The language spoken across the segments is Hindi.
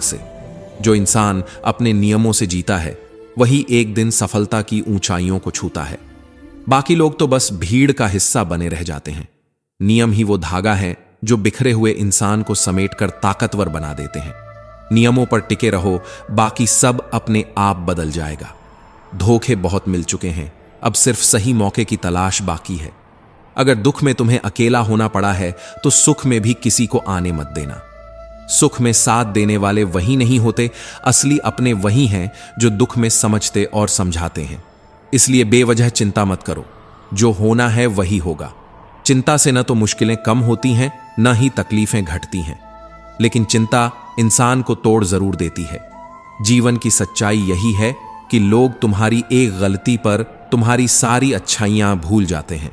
से। जो इंसान अपने नियमों से जीता है वही एक दिन सफलता की ऊंचाइयों को छूता है। बाकी लोग तो बस भीड़ का हिस्सा बने रह जाते हैं। नियम ही वो धागा है जो बिखरे हुए इंसान को समेटकर ताकतवर बना देते हैं। नियमों पर टिके रहो, बाकी सब अपने आप बदल जाएगा। धोखे बहुत मिल चुके हैं, अब सिर्फ सही मौके की तलाश बाकी है। अगर दुख में तुम्हें अकेला होना पड़ा है तो सुख में भी किसी को आने मत देना। सुख में साथ देने वाले वही नहीं होते, असली अपने वही हैं जो दुख में समझते और समझाते हैं। इसलिए बेवजह चिंता मत करो, जो होना है वही होगा। चिंता से न तो मुश्किलें कम होती हैं, न ही तकलीफें घटती हैं, लेकिन चिंता इंसान को तोड़ जरूर देती है। जीवन की सच्चाई यही है कि लोग तुम्हारी एक गलती पर तुम्हारी सारी अच्छाइयां भूल जाते हैं।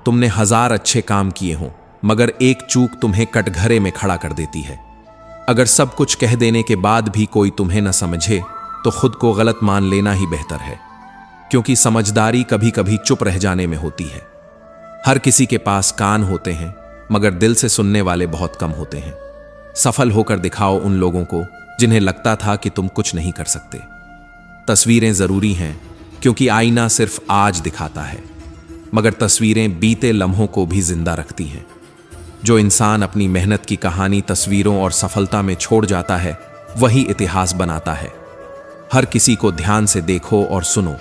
तुमने 1000 अच्छे काम किए हों, मगर एक चूक तुम्हें कटघरे में खड़ा कर देती है। अगर सब कुछ कह देने के बाद भी कोई तुम्हें न समझे तो खुद को गलत मान लेना ही बेहतर है, क्योंकि समझदारी कभी कभी चुप रह जाने में होती है। हर किसी के पास कान होते हैं, मगर दिल से सुनने वाले बहुत कम होते हैं। सफल होकर दिखाओ उन लोगों को जिन्हें लगता था कि तुम कुछ नहीं कर सकते। तस्वीरें जरूरी हैं, क्योंकि आईना सिर्फ आज दिखाता है, मगर तस्वीरें बीते लम्हों को भी जिंदा रखती हैं। जो इंसान अपनी मेहनत की कहानी तस्वीरों और सफलता में छोड़ जाता है वही इतिहास बनाता है। हर किसी को ध्यान से देखो और सुनो,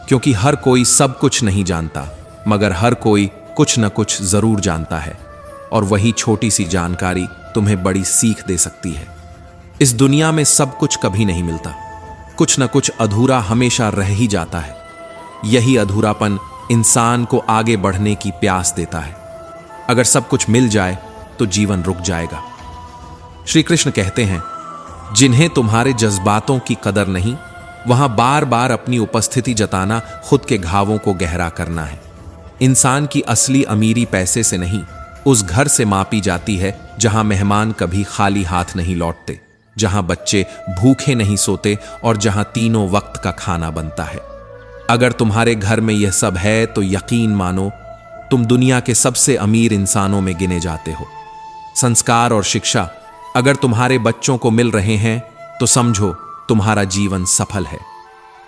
क्योंकि हर कोई सब कुछ नहीं जानता, मगर हर कोई कुछ न कुछ जरूर जानता है, और वही छोटी सी जानकारी तुम्हें बड़ी सीख दे सकती है। इस दुनिया में सब कुछ कभी नहीं मिलता, कुछ न कुछ अधूरा हमेशा रह ही जाता है। यही अधूरापन इंसान को आगे बढ़ने की प्यास देता है। अगर सब कुछ मिल जाए तो जीवन रुक जाएगा। श्री कृष्ण कहते हैं, जिन्हें तुम्हारे जज्बातों की कदर नहीं, वहां बार बार अपनी उपस्थिति जताना खुद के घावों को गहरा करना है। इंसान की असली अमीरी पैसे से नहीं, उस घर से मापी जाती है जहां मेहमान कभी खाली हाथ नहीं लौटते, जहां बच्चे भूखे नहीं सोते और जहां तीनों वक्त का खाना बनता है। अगर तुम्हारे घर में यह सब है तो यकीन मानो तुम दुनिया के सबसे अमीर इंसानों में गिने जाते हो। संस्कार और शिक्षा अगर तुम्हारे बच्चों को मिल रहे हैं तो समझो तुम्हारा जीवन सफल है,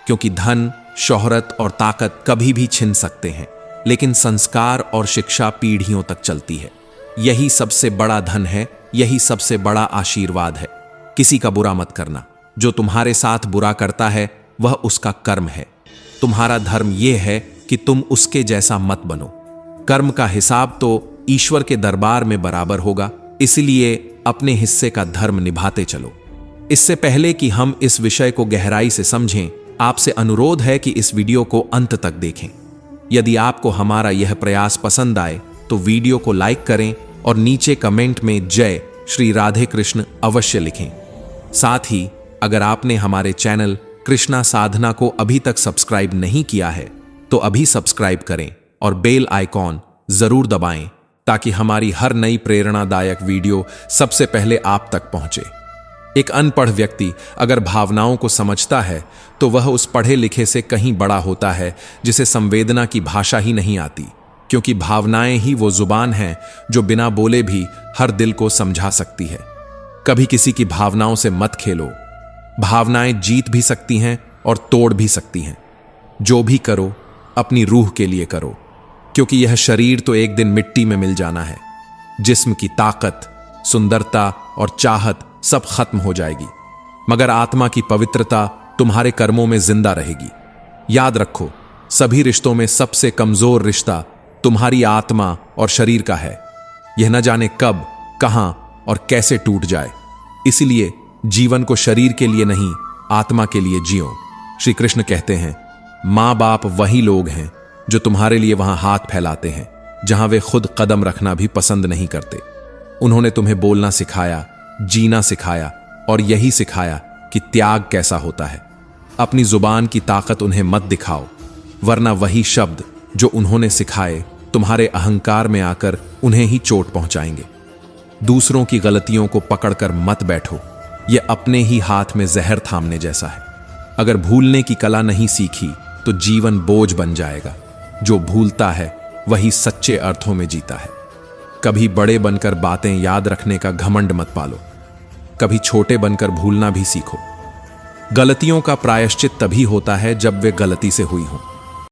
क्योंकि धन, शोहरत और ताकत कभी भी छिन सकते हैं, लेकिन संस्कार और शिक्षा पीढ़ियों तक चलती है। यही सबसे बड़ा धन है, यही सबसे बड़ा आशीर्वाद है। किसी का बुरा मत करना, जो तुम्हारे साथ बुरा करता है वह उसका कर्म है। तुम्हारा धर्म यह है कि तुम उसके जैसा मत बनो। कर्म का हिसाब तो ईश्वर के दरबार में बराबर होगा, इसलिए अपने हिस्से का धर्म निभाते चलो। इससे पहले कि हम इस विषय को गहराई से समझें, आपसे अनुरोध है कि इस वीडियो को अंत तक देखें। यदि आपको हमारा यह प्रयास पसंद आए तो वीडियो को लाइक करें और नीचे कमेंट में जय श्री राधे कृष्ण अवश्य लिखें। साथ ही अगर आपने हमारे चैनल कृष्णा साधना को अभी तक सब्सक्राइब नहीं किया है तो अभी सब्सक्राइब करें और बेल आइकॉन जरूर दबाएं, ताकि हमारी हर नई प्रेरणादायक वीडियो सबसे पहले आप तक पहुंचे। एक अनपढ़ व्यक्ति अगर भावनाओं को समझता है तो वह उस पढ़े लिखे से कहीं बड़ा होता है जिसे संवेदना की भाषा ही नहीं आती, क्योंकि भावनाएं ही वो जुबान हैं जो बिना बोले भी हर दिल को समझा सकती है। कभी किसी की भावनाओं से मत खेलो। भावनाएं जीत भी सकती हैं और तोड़ भी सकती हैं। जो भी करो अपनी रूह के लिए करो, क्योंकि यह शरीर तो एक दिन मिट्टी में मिल जाना है। जिस्म की ताकत, सुंदरता और चाहत सब खत्म हो जाएगी, मगर आत्मा की पवित्रता तुम्हारे कर्मों में जिंदा रहेगी। याद रखो, सभी रिश्तों में सबसे कमजोर रिश्ता तुम्हारी आत्मा और शरीर का है। यह न जाने कब, कहां और कैसे टूट जाए। इसलिए जीवन को शरीर के लिए नहीं, आत्मा के लिए जियो। श्री कृष्ण कहते हैं, मां बाप वही लोग हैं जो तुम्हारे लिए वहां हाथ फैलाते हैं जहां वे खुद कदम रखना भी पसंद नहीं करते। उन्होंने तुम्हें बोलना सिखाया, जीना सिखाया और यही सिखाया कि त्याग कैसा होता है। अपनी जुबान की ताकत उन्हें मत दिखाओ, वरना वही शब्द जो उन्होंने सिखाए तुम्हारे अहंकार में आकर उन्हें ही चोट पहुंचाएंगे। दूसरों की गलतियों को पकड़कर मत बैठो, यह अपने ही हाथ में जहर थामने जैसा है। अगर भूलने की कला नहीं सीखी तो जीवन बोझ बन जाएगा। जो भूलता है वही सच्चे अर्थों में जीता है। कभी बड़े बनकर बातें याद रखने का घमंड मत पालो। कभी छोटे बनकर भूलना भी सीखो। गलतियों का प्रायश्चित तभी होता है जब वे गलती से हुई हों।